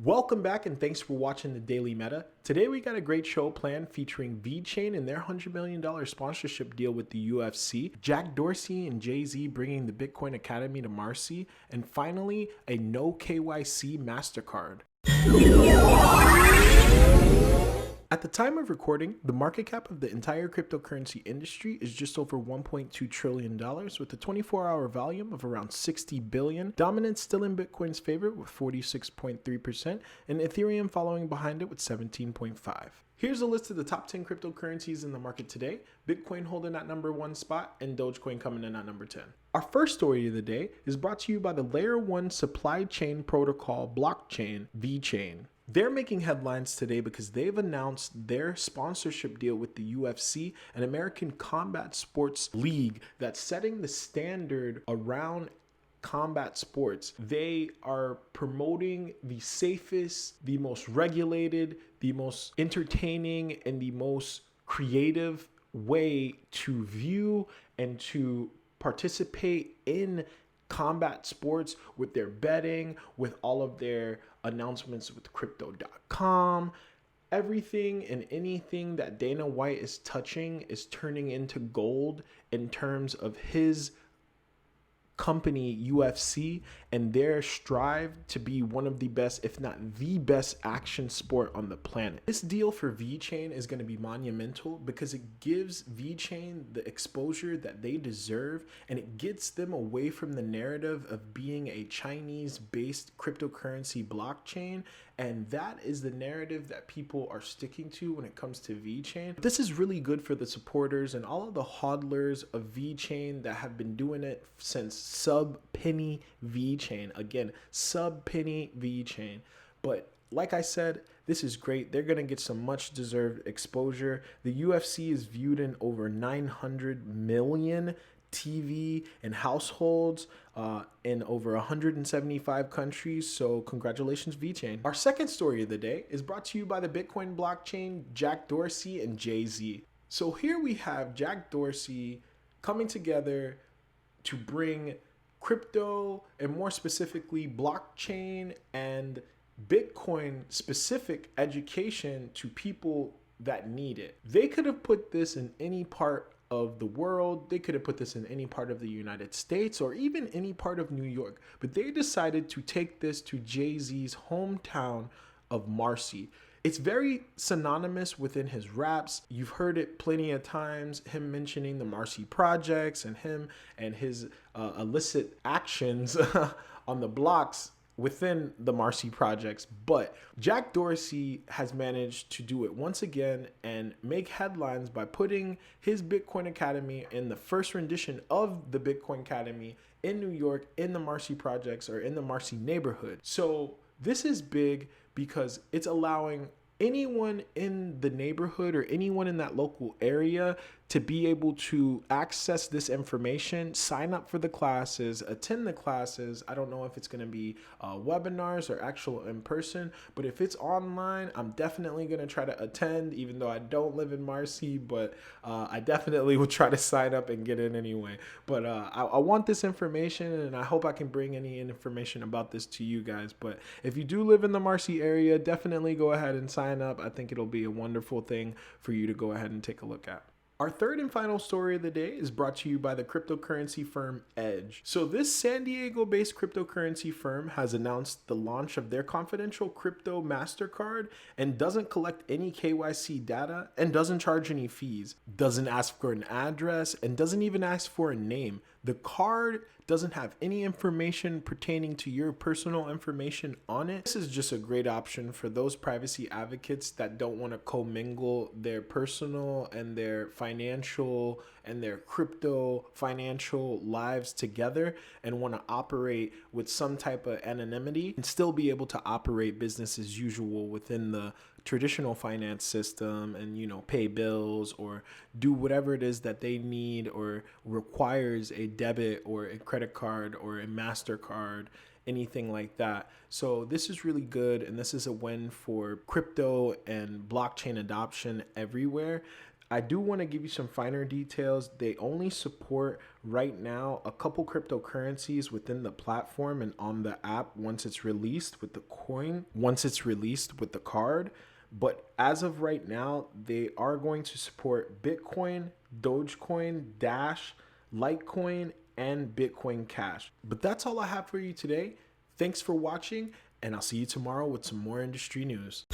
Welcome back and thanks for watching the Daily Meta. Today we got a great show planned featuring Vechain and their $100 million sponsorship deal with the UFC, Jack Dorsey and Jayz bringing the Bitcoin Academy to Marcy, and finally a no KYC Mastercard. At the time of recording, the market cap of the entire cryptocurrency industry is just over $1.2 trillion with a 24-hour volume of around 60 billion. Dominance still in Bitcoin's favor with 46.3% and Ethereum following behind it with 17.5%. Here's a list of the top 10 cryptocurrencies in the market today. Bitcoin holding at number 1 spot and Dogecoin coming in at number 10. Our first story of the day is brought to you by the Layer 1 supply chain protocol blockchain, Vechain. They're making headlines today because they've announced their sponsorship deal with the UFC, an American combat sports league that's setting the standard around combat sports. They are promoting the safest, the most regulated, the most entertaining, and the most creative way to view and to participate in combat sports with their betting, with all of their announcements with crypto.com. Everything and anything that Dana White is touching is turning into gold in terms of his company UFC and their strive to be one of the best, if not the best, action sport on the planet. This deal for Vechain is going to be monumental because it gives Vechain the exposure that they deserve, and it gets them away from the narrative of being a Chinese-based cryptocurrency blockchain. And that is the narrative that people are sticking to when it comes to Vechain. This is really good for the supporters and all of the hodlers of Vechain that have been doing it since sub-penny Vechain. Again, sub-penny Vechain. But like I said, this is great. They're going to get some much deserved exposure. The UFC is viewed in over 900 million TV and households in over 175 countries. So congratulations, Vechain. Our second story of the day is brought to you by the Bitcoin blockchain, Jack Dorsey and Jayz. So here we have Jack Dorsey coming together to bring crypto and more specifically blockchain and Bitcoin specific education to people that need it. They could have put this in any part of the world. They could have put this in any part of the United States or even any part of New York, but they decided to take this to Jay-Z's hometown of Marcy. It's very synonymous within his raps. You've heard it plenty of times, him mentioning the Marcy projects and him and his illicit actions on the blocks within the Marcy projects. But Jack Dorsey has managed to do it once again and make headlines by putting his Bitcoin Academy in the first rendition of the Bitcoin Academy in New York, in the Marcy projects or in the Marcy neighborhood. So this is big because it's allowing anyone in the neighborhood or anyone in that local area to be able to access this information, sign up for the classes, attend the classes. I don't know if it's going to be webinars or actual in person, but if it's online, I'm definitely going to try to attend, even though I don't live in Marcy, but I definitely will try to sign up and get in anyway. But I want this information, and I hope I can bring any information about this to you guys. But if you do live in the Marcy area, definitely go ahead and sign up. I think it'll be a wonderful thing for you to go ahead and take a look at. Our third and final story of the day is brought to you by the cryptocurrency firm Edge. So this San Diego-based cryptocurrency firm has announced the launch of their confidential crypto Mastercard and doesn't collect any KYC data and doesn't charge any fees, doesn't ask for an address, and doesn't even ask for a name. The card doesn't have any information pertaining to your personal information on it. This is just a great option for those privacy advocates that don't want to commingle their personal and their financial and their crypto financial lives together and want to operate with some type of anonymity and still be able to operate business as usual within the traditional finance system and, you know, pay bills or do whatever it is that they need or requires a debit or a credit card or a MasterCard, anything like that. So this is really good, and this is a win for crypto and blockchain adoption everywhere. I do want to give you some finer details. They only support right now a couple cryptocurrencies within the platform and on the app once it's released with the coin, once it's released with the card. But as of right now, they are going to support Bitcoin, Dogecoin, Dash, Litecoin, and Bitcoin Cash. But that's all I have for you today. Thanks for watching, and I'll see you tomorrow with some more industry news.